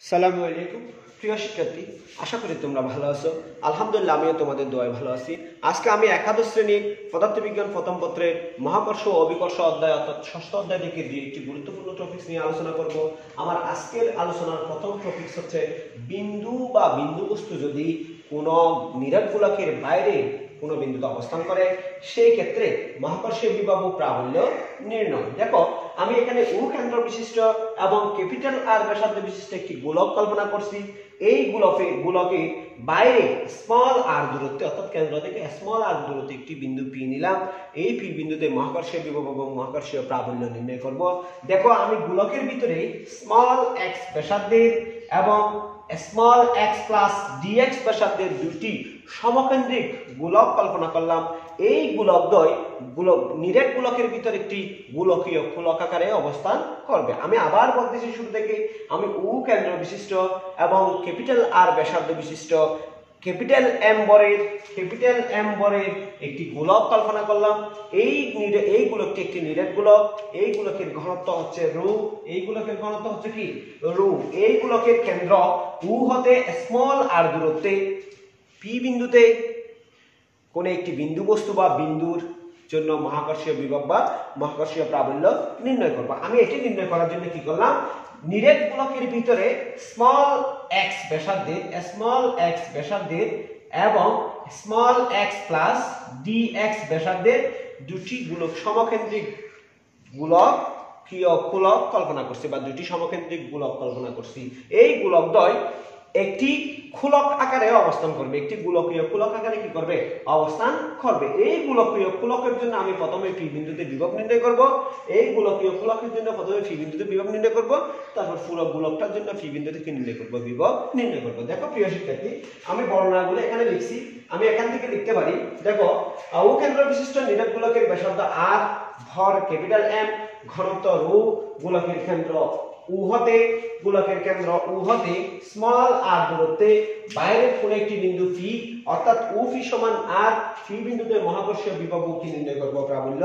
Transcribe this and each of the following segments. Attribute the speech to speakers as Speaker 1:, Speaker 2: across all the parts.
Speaker 1: আসসালামু আলাইকুম প্রিয় শিক্ষার্থী, আশা করি তোমরা ভালো আছো। আলহামদুলিল্লাহ, আমিও তোমাদের দোয়ায় ভালো আছি। আজকে আমি একাদশ শ্রেণীর পদার্থবিজ্ঞান প্রথম পত্রের মহাকর্ষ ও অভিকর্ষ অধ্যায় অর্থাৎ ষষ্ঠ অধ্যায় থেকে একটি গুরুত্বপূর্ণ টপিকস নিয়ে আলোচনা করব। আমার আজকের আলোচনার প্রথম টপিকস হচ্ছে বিন্দু বা বিন্দুবস্তু যদি কোনো নিরেট গোলকের বাইরে কোনো বিন্দুতে অবস্থান করে সেই ক্ষেত্রে মহাকর্ষীয় বিভব ও প্রাবল্য নির্ণয়। দেখো, আমি এখানে ও কেন্দ্র বিশিষ্ট এবং ক্যাপিটাল আর ব্যাসার্ধ বিশিষ্ট একটি গোলক কল্পনা করছি। এই গোলকের বাইরে স্মল আর দূরত্বে অর্থাৎ কেন্দ্র থেকে স্মল আর দূরত্বে একটি বিন্দু পি নিলাম। এই পি বিন্দুতে মহাকর্ষীয় বিভব এবং মহাকর্ষীয় প্রাবল্য নির্ণয় করব। দেখো, আমি গোলকের ভিতরে স্মল এক্স ব্যাসার্ধের এবং স্মল এক্স প্লাস ডিএক্স ব্যাসার্ধের দুটি সমকেন্দ্রিক গোলক কল্পনা করলাম। এই গোলকদ্বয় নিরেট গোলকের ভিতরে একটি গোলকীয় গোলক আকারে অবস্থান করবে। আমি আবার বলতেছি শুরু থেকে, আমি ও কেন্দ্র বিশিষ্ট এবং ক্যাপিটাল আর ব্যাসার্ধ বিশিষ্ট ক্যাপিটাল এম বরের একটি গোলক কল্পনা করলাম। এই গোলকটি একটি নিরেট গোলক। এই গোলকের ঘনত্ব হচ্ছে রো। এই গোলকের ঘনত্ব হচ্ছে কি রো। এই গোলকের কেন্দ্র ও হতে স্মল আর দূরত্বে পি বিন্দুতে কোন একটি বিন্দু বস্তু বা বিন্দুর জন্য মহাকর্ষীয় বিভব বা মহাকর্ষীয় প্রাবল্য নির্ণয় করব। আমি এটি নির্ণয় করার জন্য কি করলাম, নিরেট গোলকের ভিতরে স্মল এক্স ব্যাসার্ধের এবং small x plus D x ব্যাসার্ধের দুটি সমকেন্দ্রিক গোলক কল্পনা করছি বা দুটি সমকেন্দ্রিক গোলক কল্পনা করছি। এই গোলকদ্বয় একটি খোলক আকারে অবস্থান করবে, একটি গোলকীয় খোলক আকারে কি করবে, অবস্থান করবে। এই গোলকীয় খোলকের জন্য আমি প্রথমে পি বিন্দুতে বিভব নির্ণয় করব। এই গোলকীয় খোলকের জন্য প্রথমে পি বিন্দুতে বিভব নির্ণয় করব, তারপর পুরো গোলকটার জন্য পি বিন্দুতে কি নির্ণয় করব, বিভব নির্ণয় করব। দেখো প্রিয় শিক্ষার্থী, আমি বর্ণনাগুলো এখানে লিখছি। আমি এখান থেকে লিখতে পারি, দেখো, ও কেন্দ্র বিশিষ্ট নিরেট গোলকের ব্যাসার্ধ আর, ভর ক্যাপিটাল এম, ঘনত্ব রো, গোলকের কেন্দ্র স্মল আর দূরত্বে বাইরের কোন একটি বিন্দু পি অর্থাৎ ও পি সমান আর, পি বিন্দুতে মহাকর্ষীয় বিভব কি নির্ণয় করব, প্রাবল্য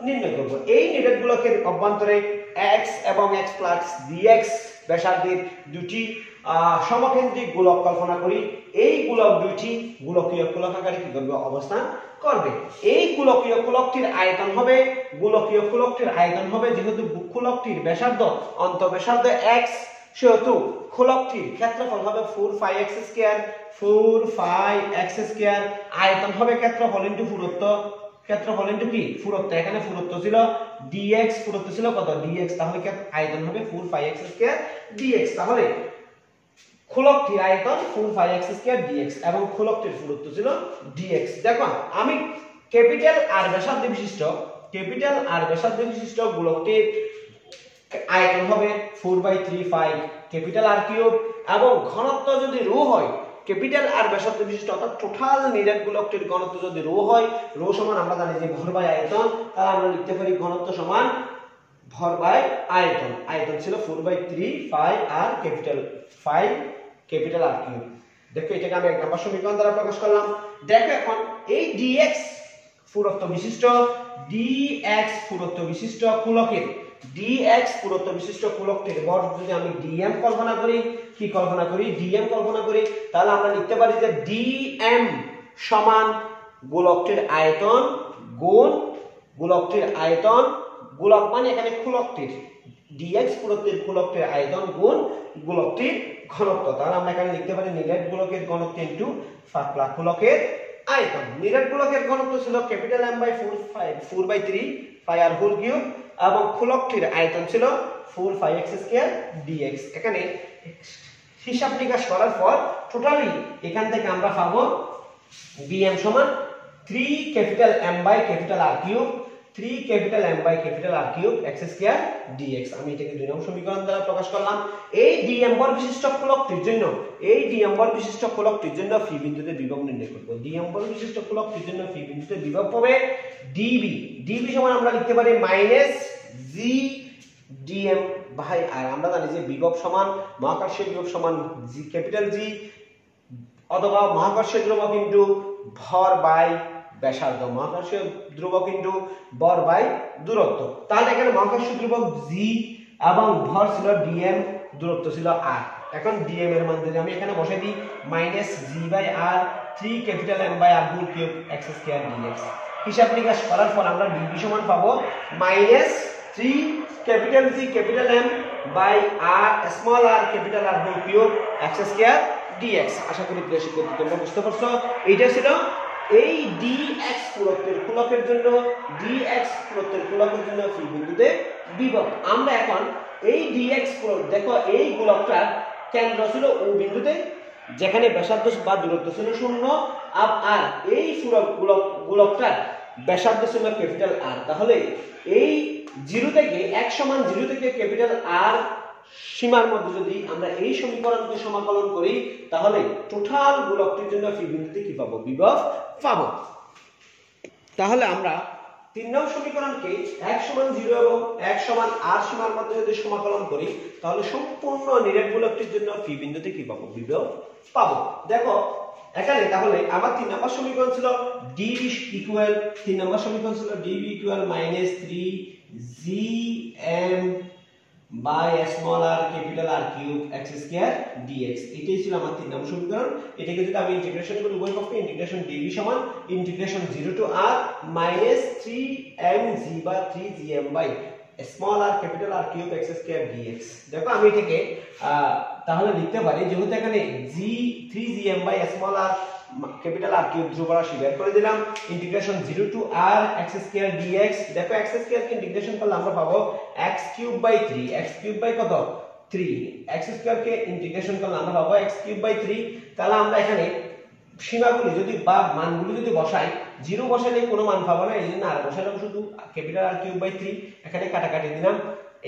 Speaker 1: নির্ণয় করব। এই নিরেট গোলকের অভ্যন্তরে এক্স এবং এক্স প্লাস ডিএক্স ব্যাসার্ধের দুটি সমকেন্দ্রিক গোলক কল্পনা করি। এই গোলক দুইটি গোলকীয় গোলক আকারে কি করবে, অবস্থান করবে। এই গোলকীয় গোলকটির আয়তন হবে যেহেতু গোলকটির ব্যাসার্ধ অন্তঃব্যাসার্ধ x, সেহেতু গোলকটির ক্ষেত্রফল হবে 4 পাই x স্কয়ার। আয়তন হবে ক্ষেত্রফল ইনটু পুরুত্ব। ক্ষেত্রফল ইনটু কি পুরুত্ব। এখানে পুরুত্ব ছিল dx, পুরুত্ব ছিল কত, dx। তাহলে আয়তন হবে 4 পাই x স্কয়ার dx। তাহলে খোলকটির আয়তন 4 পাই x স্কয়ার dx এবং খোলকটির পুরুত্ব ছিল dx। দেখো, আমি ক্যাপিটাল আর ব্যাসার্ধ বিশিষ্ট গোলকটির আয়তন হবে 4/3 পাই ক্যাপিটাল আর কিউব এবং ঘনত্ব যদি রো হয়, ক্যাপিটাল আর ব্যাসার্ধ বিশিষ্ট অর্থাৎ টোটাল নিরেট গোলকটির ঘনত্ব যদি রো হয়, রো সমান আমরা জানি যে ভর বাই আয়তন, তাহলে আমরা লিখতে পারি ঘনত্ব সমান ভর বাই আয়তন। আয়তন ছিল 4/3 পাই আর ক্যাপিটাল আর কিউব। দেখো, এটাকে আমি 1 নম্বর সমীকরণ দ্বারা প্রকাশ করলাম। দেখো, এখন এই dx পুরুত্ব বিশিষ্ট গোলকের ভর যদি আমি dm কল্পনা করি, তাহলে আমরা লিখতে পারি যে dm সমান গোলকটির আয়তন গুণ গোলক মানে এখানে খোলকটির dx খোলকটির আয়তন গুণ গোলকটির ঘনত্ব। তাহলে আমরা এখানে লিখতে পারি নিরেট গোলকের ঘনত্ব ইনটু পাতলা গোলকের আয়তন। নিরেট গোলকের ঘনত্ব ছিল ক্যাপিটাল M বাই 4/3 পাই আর হোল কিউব এবং খোলকটির আয়তন ছিল 4 পাই x স্কয়ার dx। এখানে হিসাব নিকাশ করার পর টোটালি এখান থেকে আমরা পাবো bm সমান 3 capital M by capital R cube x square dx। আমি এটাকে 2 নম্বর সমীকরণ দ্বারা প্রকাশ করলাম। এই dm বল বিশিষ্ট খোলকটির জন্য পি বিন্দুতে বিভব নির্ণয় করব। dm বল বিশিষ্ট খোলকটির জন্য পি বিন্দুতে বিভব হবে db সমান আমরা লিখতে পারি - g dm বাই r। আমরা জানি যে বিভব সমান মহাকর্ষীয় বিভব সমান g ক্যাপিটাল G অথবা মহাকর্ষীয় ধ্রুবক ইনটু ভর বাই ব্যাসার্ধ, মহাকর্ষীয় ধ্রুবক ইনটু ভর বাই দূরত্ব। তাহলে এখানে মহাকর্ষীয় ধ্রুবক g এবং ভর ছিল dm, দূরত্ব ছিল r। এখন dm এর মান যদি আমি এখানে বসাই দিই -g/r 3 capital m by r whole cube x square dx। হিসাব নিকাশ করার পর আমরা dv সমান পাবো -3 capital G capital M by r small r capital R whole cube x square dx। আশা করি প্রিয় শিক্ষার্থী তোমরা বুঝতে পারছো। এইটা ছিল এই dx গোলকের জন্য dx গোলকের জন্য ফি বিন্দুতে বিভব। আমরা এখন এই dx গোলক দেখো এই গোলকটার কেন্দ্র ছিল ও বিন্দুতে যেখানে ব্যাসার্ধ বা দূরত্ব ছিল 0 আর এই পুরো গোলকটার ব্যাসার্ধ ছিল ক্যাপিটাল R। তাহলে এই 0 থেকে x সমান 0 থেকে ক্যাপিটাল R সীমার মধ্যে যদি আমরা এই সমীকরণকে সমাকলন করি তাহলে টোটাল গোলকটির জন্য ফি বিন্দুতে কি পাবো? বিভব পাবো। তাহলে আমরা 3 নং সমীকরণকে x সমান 0 এবং x সমান r সীমার মধ্যে যদি সমাকলন করি তাহলে সম্পূর্ণ নিরেট গোলকটির জন্য ফি বিন্দুতে কি পাবো? বিভব পাবো। দেখো এখানে তাহলে আমার 3 নম্বর সমীকরণ ছিল dv ইকুয়াল 3 নম্বর সমীকরণ ছিল dv equal -3gm by small r capital R cube x square dx। এটাই ছিল আমার 3 নম্বর সমীকরণ। এটাকে যদি আমি ইন্টিগ্রেশন করি উভয় পক্ষে ইন্টিগ্রেশন dv সমান ইন্টিগ্রেশন 0 টু r -3mg বা 3gm by small r capital R cube x square dx। দেখো আমি এটাকে তাহলে লিখতে পারি যেহেতু এখানে g 3gm by small r capital R cube ধ্রুবরাশি বের করে দিলাম integration 0 to r x square dx। দেখো x স্কয়ার কে ইন্টিগ্রেশন করলে আমরা পাবো x cube by 3 x cube by কত 3 x স্কয়ার কে ইন্টিগ্রেশন করলে আমরা পাবো x কিউব বাই 3। তাহলে আমরা এখানে সীমাগুলি যদি বা মানগুলি যদি বসাই 0 বসালে কোনো মান পাবো না, এইজন্য আর বসালাম শুধু ক্যাপিটাল R কিউব বাই 3। এখানে কাটাকাটি দিলাম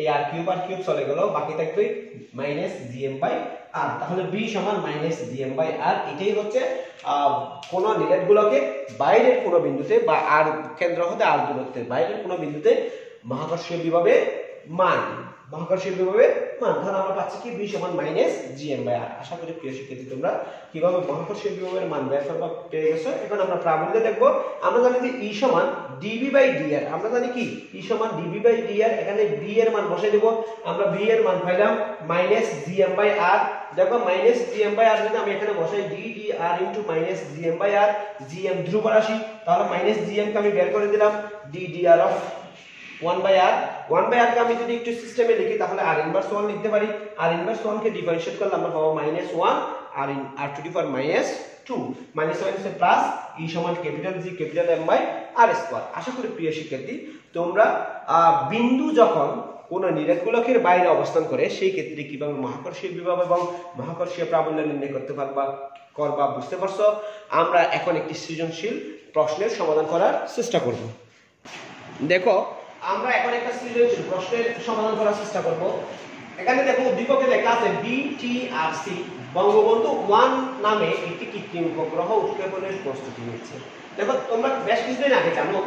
Speaker 1: এই r কিউব চলে গেল, বাকি থাকবে -gm বাই r। তাহলে b সমান -gm বাই r। এটাই হচ্ছে কোন নিরেট গোলকে বাইরের কোন বিন্দুতে বা r কেন্দ্র হতে r দূরত্বের বাইরের কোন বিন্দুতে মহাকর্ষীয় বিভবের মান তাহলে আমরা পাচ্ছি কি b সমান -gm বাই r। আশা করি প্রিয় শিক্ষার্থী তোমরা কিভাবে মহাকর্ষীয় বিভবের মান বের করবা পেয়ে গেছো। এখন আমরা প্রাবল্যে দেখব। আমরা জানি যে e সমান dv বাই dr। আমরা জানি কি e সমান dv বাই dr। এখানে b এর মান বসাই দেব। আমরা b এর মান পাইলাম -gm বাই r। দেখো -gm বাই r যদি আমি এখানে বসাই ddr -gm by r, gm ধ্রুবরাশি, তাহলে -gm কে আমি বের করে দিলাম ddr of 1 by r। 1 by r কে আমি যদি একটু সিস্টেমে লিখি তাহলে r ইনভার্স 1 লিখতে পারি। r ইনভার্স 1 কে ডিফারেন্সিয়েট করলে আমরা পাবো -1 r টু দি পাওয়ার -2 -1 এর প্লাস e সমান capital G capital M by r square. আশা করি প্রিয় শিক্ষার্থী তোমরা বিন্দু যখন কোন নিরেট গোলকের বাইরে অবস্থান করে সেই ক্ষেত্রে কিভাবে মহাকর্ষীয় বিভব এবং মহাকর্ষীয় প্রাবল্য নির্ণয় করতে করবা বুঝতে পারছো। আমরা এখন একটি সৃজনশীল প্রশ্নের সমাধান করার চেষ্টা করব। দেখো আমরা এখন একটা সৃজনশীল প্রশ্নের সমাধান করার চেষ্টা করব। এখানে দেখো উদ্দীপকে লেখা আছে BTRC বঙ্গবন্ধু 1 নামে একটি কৃত্রিম উপগ্রহ উৎক্ষেপণের প্রস্তুতি নিচ্ছে। দেখো তোমরা বেশ কিছুদিন আগে জানো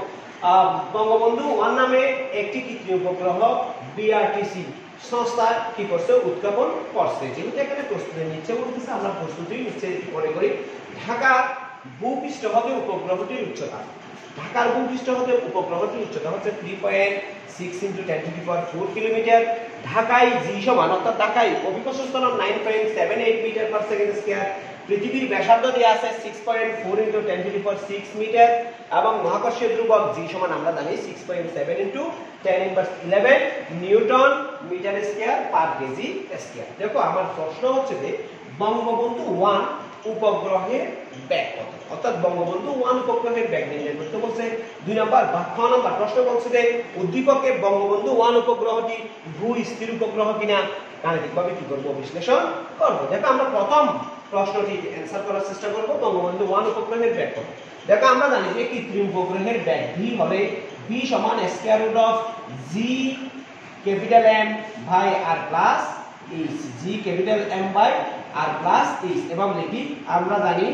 Speaker 1: বঙ্গবন্ধু 1 নামে একটি কৃত্রিম উপগ্রহ BRTC সংস্থা কি করছে? উৎক্ষেপণ করছে। যেহেতু এখানে প্রস্তুতি নিচ্ছে বলতেছে আমরা প্রস্তুতি নিচ্ছে মনে করি। ঢাকার ভূপৃষ্ঠ হতে উপগ্রহটির উচ্চতা ঢাকার ভূপৃষ্ঠ হতে উপগ্রহটির উচ্চতা হচ্ছে 3.6 × 10⁴ কিলোমিটার। ঢাকায় জি সমান অর্থাৎ ঢাকায় অভিকর্ষ ত্বরণ 9.78 মিটার পার সেকেন্ড স্কয়ার। পৃথিবীর ব্যাসার্ধ দেয়া আছে 6.4 × 10⁶ মিটার এবং মহাকর্ষীয় ধ্রুবক জি সমান আমরা জানি 6.7 × 10⁻11 newton metre square per KG square. দেখো আমার প্রশ্ন হচ্ছে যে বঙ্গবন্ধু 1 উপগ্রহের ব্যাগ কত, অর্থাৎ বঙ্গবন্ধু 1 উপগ্রহের ব্যাগ নির্ণয় করতে বলছে। 2 নম্বর বা 6 নম্বর প্রশ্ন বলছে যে উদ্দীপকে বঙ্গবন্ধু 1 উপগ্রহটি ভূ-স্থির উপগ্রহ কিনা গাণিতিকভাবে কি করব? বিশ্লেষণ করব। দেখো আমরা প্রথম প্রশ্নটি অ্যানসার করার চেষ্টা করব। বঙ্গবন্ধু 1 উপগ্রহের ব্যাগ কত? দেখো আমরা জানি যে কৃত্রিম উপগ্রহের ব্যাগ v হবে v সমান square root of g capital M by r plus h। g capital M by r plus h এবং লিখি আমরা জানি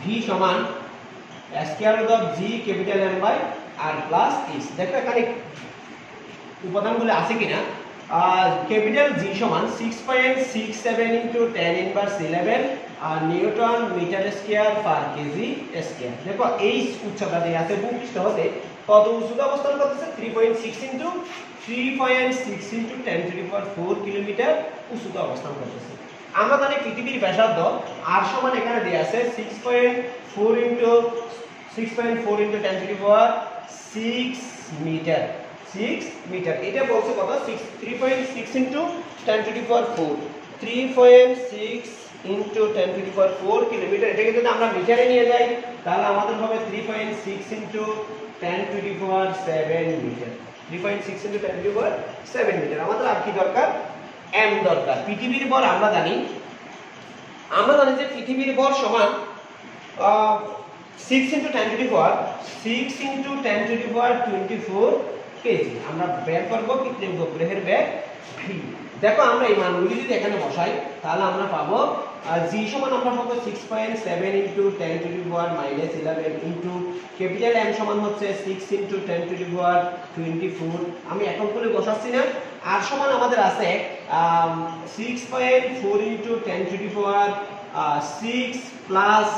Speaker 1: v সমান square root of g capital M by r plus h। দেখো এখানে উপাদানগুলো আছে কিনা। ক্যাপিটাল G সমান 6.67 × 10⁻11 newton metre square per KG square. দেখো এই উচ্চতা দেয়া আছে ভূপৃষ্ঠ হতে কত উচ্চতা অবস্থান করতেছে 3.6 into 3.6 into 10 to the power 4 kilometre উচ্চতা অবস্থান করতেছে। আমরা জানি পৃথিবীর ব্যাসার্ধ r সমান এখানে দেয়া আছে 6.4 into 10 to the power 6 metre. 6 metre এটা বলছে কত 3.6 into 10 to the power 4 3.6 into 10 to the power 4 kilometre. এটাকে যদি আমরা মিটারে নিয়ে যাই তাহলে আমাদের হবে 3.6 into 10 to the power 7 metre. 3.6 into 10 to the power 7 metre. আমাদের আর কি দরকার m দরকার। পৃথিবীর ভর আমরা জানি যে পৃথিবীর ভর সমান 6 into 10 to the power 6 into 10 to the power 24 KG. আমরা বের করব কৃত্রিম উপগ্রহের ব্যাগ v। দেখো আমরা এই মানগুলি যদি এখানে বসাই তাহলে আমরা পাবো g সমান আমরা পাবো 6.7 into 10 to the power -11 into capital m সমান হচ্ছে 6 ইনটু 10 টু দি পাওয়ার 24। আমি এখন করে বসাচ্ছি না। r সমান আমাদের আছে 6.4 into 10 to the power 6 plus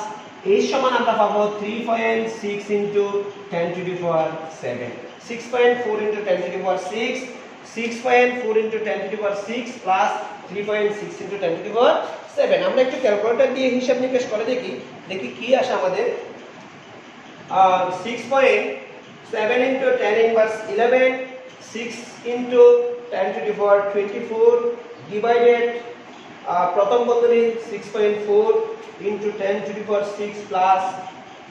Speaker 1: h সমান আমরা পাবো 3.6 into 10 to the power 7। 6.4 into 10 to the power 6 6.4 into 10 to the power 6 plus 3.6 into 10 to the power 7। আমরা একটু ক্যালকুলেটর দিয়ে হিসাব নিকেশ করে দেখি কি আসে আমাদের। 6.7 into 10 inverse 11 6 into 10 to the power 24 divided প্রথম বন্ধনী 6.4 into 10 to the power 6 plus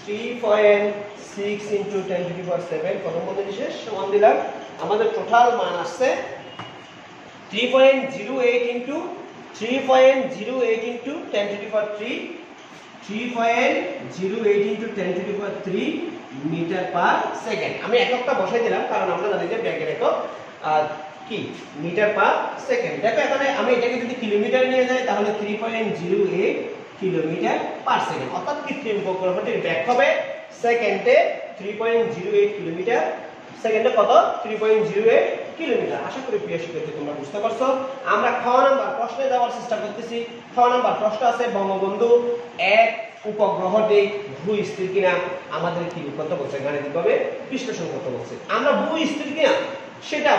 Speaker 1: 3.6 into 10 to the power 7 প্রথম বন্ধনী শেষ সমান দিলাম। আমাদের টোটাল মান আসছে 3.08 into 10 to the power 3 3.08 into 10 to the power 3 metre per second. আমি এককটা বসাই দিলাম কারণ আমরা জানি যে ব্যাগের একক কি মিটার পার সেকেন্ড। দেখো এখানে আমি এটাকে যদি কিলোমিটার নিয়ে যাই তাহলে 3.08 কিলোমিটার পার সেকেন্ড। অর্থাৎ কৃত্রিম উপগ্রহটির ব্যাগ হবে সেকেন্ডে 3.08 কিলোমিটার, সেকেন্ডে কত 3.08 কিলোমিটার। আশা করি প্রিয় শিক্ষার্থী তোমরা বুঝতে পারছো। আমরা খ নাম্বার প্রশ্নে যাওয়ার চেষ্টা করতেছি। খ নাম্বার প্রশ্ন আছে বঙ্গবন্ধু 1 উপগ্রহটি ভূস্থির কিনা আমাদের কি করতে বলছে, গাণিতিকভাবে বিশ্লেষণ করতে বলছে। আমরা ভূস্থির কিনা সেটা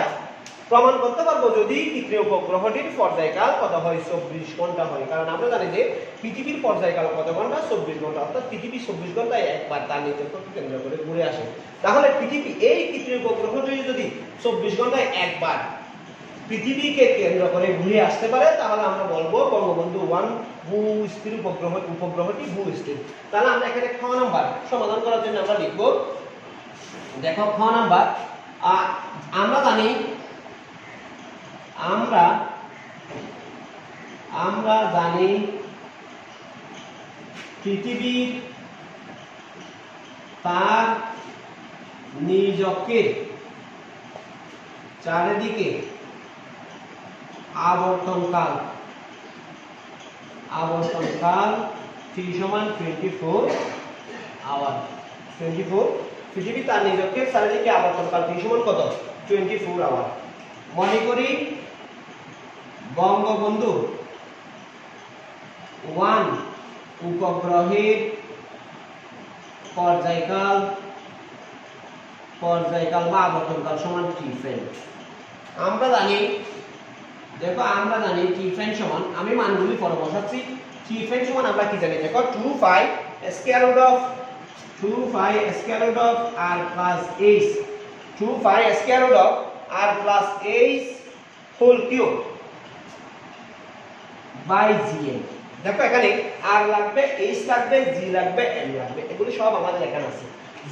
Speaker 1: প্রমাণ করতে পারবো যদি কৃত্রিম উপগ্রহটির পর্যায়কাল কত হয় 24 ঘন্টা হয়। কারণ আমরা জানি যে পৃথিবীর পর্যায়কাল কত ঘন্টা 24 ঘন্টা। অর্থাৎ পৃথিবী 24 ঘন্টায় একবার তার নিচেকে কেন্দ্র করে ঘুরে আসে। তাহলে পৃথিবী এই কৃত্রিম উপগ্রহটি যদি 24 ঘন্টায় একবার পৃথিবীকে কেন্দ্র করে ঘুরে আসতে পারে তাহলে আমরা বলবো বঙ্গবন্ধু 1 ভূস্থির উপগ্রহটি ভূস্থির। তাহলে আমরা এখানে খ নাম্বার সমাধান করার জন্য আমরা লিখব। দেখো খ নাম্বার আমরা জানি পৃথিবীর তার নিজকে চারিদিকে আবর্তনকাল t সমান 24 আওয়ার। 24 পৃথিবী তার নিজকে চারিদিকে আবর্তনকাল t সমান কত 24 আওয়ার। মনে করি বঙ্গবন্ধু 1 উপগ্রহের পর্যায়কাল বা আবর্তনকাল সমান t ফ্রেম। আমরা জানি t ফ্রেম সমান, আমি মানগুলি পরে বসাচ্ছি। t ফ্রেম সমান আমরা কি জানি, দেখো 2 pi square root of r plus h 2 pi square root of r plus h whole cube by gm। দেখো এখানে r লাগবে, h লাগবে, g লাগবে, m লাগবে, এগুলো সব আমাদের এখানে আছে।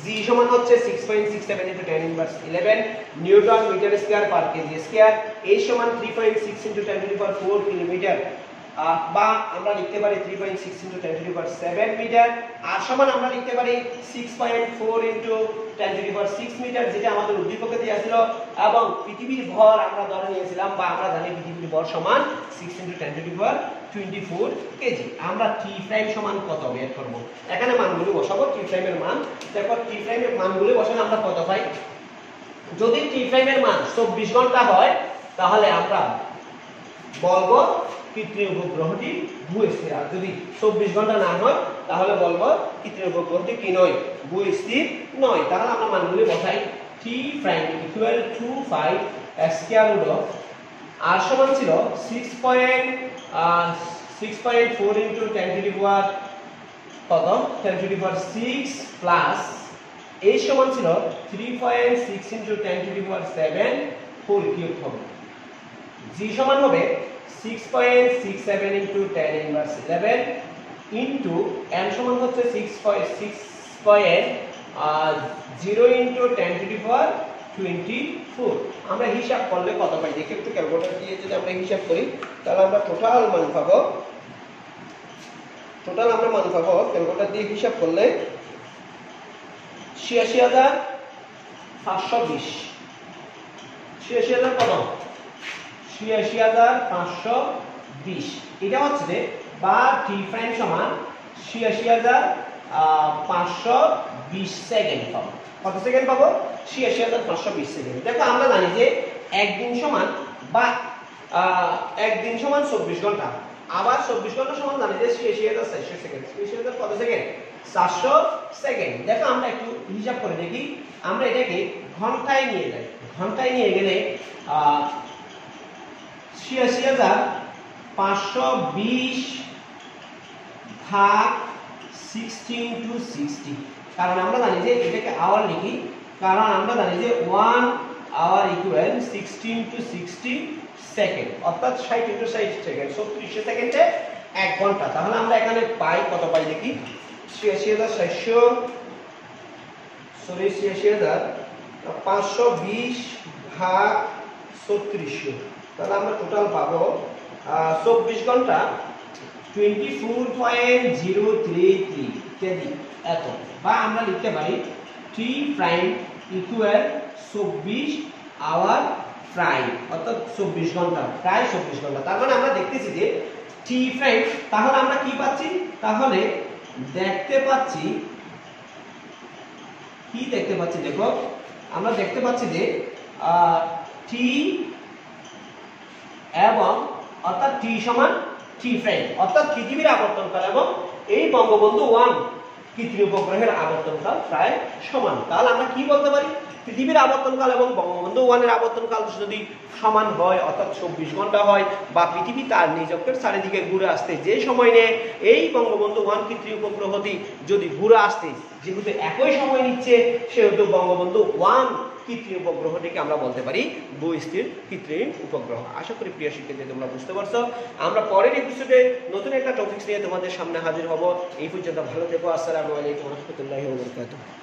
Speaker 1: g সমান হচ্ছে 6.67 into 10 inverse 11 newton metre square per KG square. h সমান 3.6 into 10 to the power 4 kilometre, বা আমরা লিখতে পারি 3.6 into 10 to the power 7 metre. আর সমান আমরা লিখতে পারি 6.4 into 10 to the power 6 metre, যেটা আমাদের উদ্দীপকে দেয়া ছিল। এবং পৃথিবীর ভর আমরা ধরে নিয়েছিলাম, বা আমরা জানি পৃথিবীর ভর সমান 6 into 10 to the power 24 KG. আমরা t প্রাইম সমান কত বের করব, এখানে মানগুলো বসাবো। t প্রাইমের মান, দেখো t প্রাইমের মানগুলো বসালে আমরা কত পাই। যদি t প্রাইমের মান 24 ঘন্টা হয় তাহলে আমরা বলবো কৃত্রিম উপগ্রহটি ভূস্থির। আর যদি 24 ঘন্টা না হয় তাহলে বলবো কৃত্রিম উপগ্রহটি কি নয়, ভূস্থির নয়। তাহলে আমরা মানগুলি বসাই। t prime equal to 5 square root of r সমান ছিল 6.4 ইনটু 10 টু দি পাওয়ার কত 10 to the power 6 plus a সমান ছিল 3.6 into 10 to the power 7 whole cube হবে। g সমান হবে 6.67 ইনটু 10 ইনভার্স 11 ইনটু m সমান হচ্ছে 6.0 ইনটু 10 টু দি পাওয়ার 24। আমরা হিসাব করলে কত পাই দেখি একটু, ক্যালকুলেটর দিয়ে যদি আমরা হিসাব করি তাহলে আমরা টোটাল মান পাবো। ক্যালকুলেটর দিয়ে হিসাব করলে 86,520। 86,000 কত? 86,520। এটা হচ্ছে যে বা t প্রাইম সমান 86,520 সেকেন্ড পাবো। কত সেকেন্ড পাবো? 86,520 সেকেন্ড। দেখো আমরা জানি যে একদিন সমান বা একদিন সমান 24 ঘন্টা, আবার 24 ঘন্টা সমান জানি যে 86,400 সেকেন্ড। 86,000 কত সেকেন্ড? 400 সেকেন্ড। দেখো আমরা একটু হিসাব করে দেখি। আমরা এটাকে ঘন্টায় নিয়ে যাই। ঘন্টায় নিয়ে গেলে 86,520 ভাগ 16 টু 60। কারণ আমরা জানি যে এটাকে আওয়ার লিখি, কারণ আমরা জানি যে 1 আওয়ার ইকুয়াল 16 টু 60 সেকেন্ড, অর্থাৎ 60 ইনটু 60 সেকেন্ড, 36 সেকেন্ডে 1 ঘন্টা। তাহলে আমরা এখানে পাই কত পাই দেখি, 86,520 ভাগ 3600। তাহলে আমরা টোটাল পাবো 24 ঘন্টা 24.033 কেজি এত। বা আমরা লিখতে পারি t prime equal 24 hour prime, অর্থাৎ 24 ঘন্টা, প্রায় 24 ঘন্টা। তার মানে আমরা দেখতেছি যে t প্রাইম, তাহলে আমরা কি পাচ্ছি? তাহলে দেখতে পাচ্ছি কি দেখতে পাচ্ছি? দেখো আমরা দেখতে পাচ্ছি যে t এবং অর্থাৎ t সমান t প্রাইম, অর্থাৎ পৃথিবীর আবর্তনকাল এবং এই বঙ্গবন্ধু 1 কৃত্রিম উপগ্রহের আবর্তনকাল প্রায় সমান। তাহলে আমরা কি বলতে পারি? পৃথিবীর আবর্তনকাল এবং বঙ্গবন্ধু 1 এর আবর্তনকাল যদি সমান হয়, অর্থাৎ 24 ঘন্টা হয়, বা পৃথিবী তার নিজ অক্ষের চারিদিকে ঘুরে আসতে যে সময় নেয়, এই বঙ্গবন্ধু 1 কৃত্রিম উপগ্রহটি যদি ঘুরে আসতে যেহেতু একই সময় নিচ্ছে, সেহেতু বঙ্গবন্ধু 1 কৃত্রিম উপগ্রহটিকে আমরা বলতে পারি ভূস্থির কৃত্রিম উপগ্রহ। আশা করি প্রিয় শিক্ষার্থী তোমরা বুঝতে পারছো। আমরা পরের এপিসোডে নতুন একটা টপিকস নিয়ে তোমাদের সামনে হাজির হব। এই পর্যন্ত ভালো থেকো। আসসালামু আলাইকুম ওয়া রাহমাতুল্লাহি ওয়া বারাকাতুহু।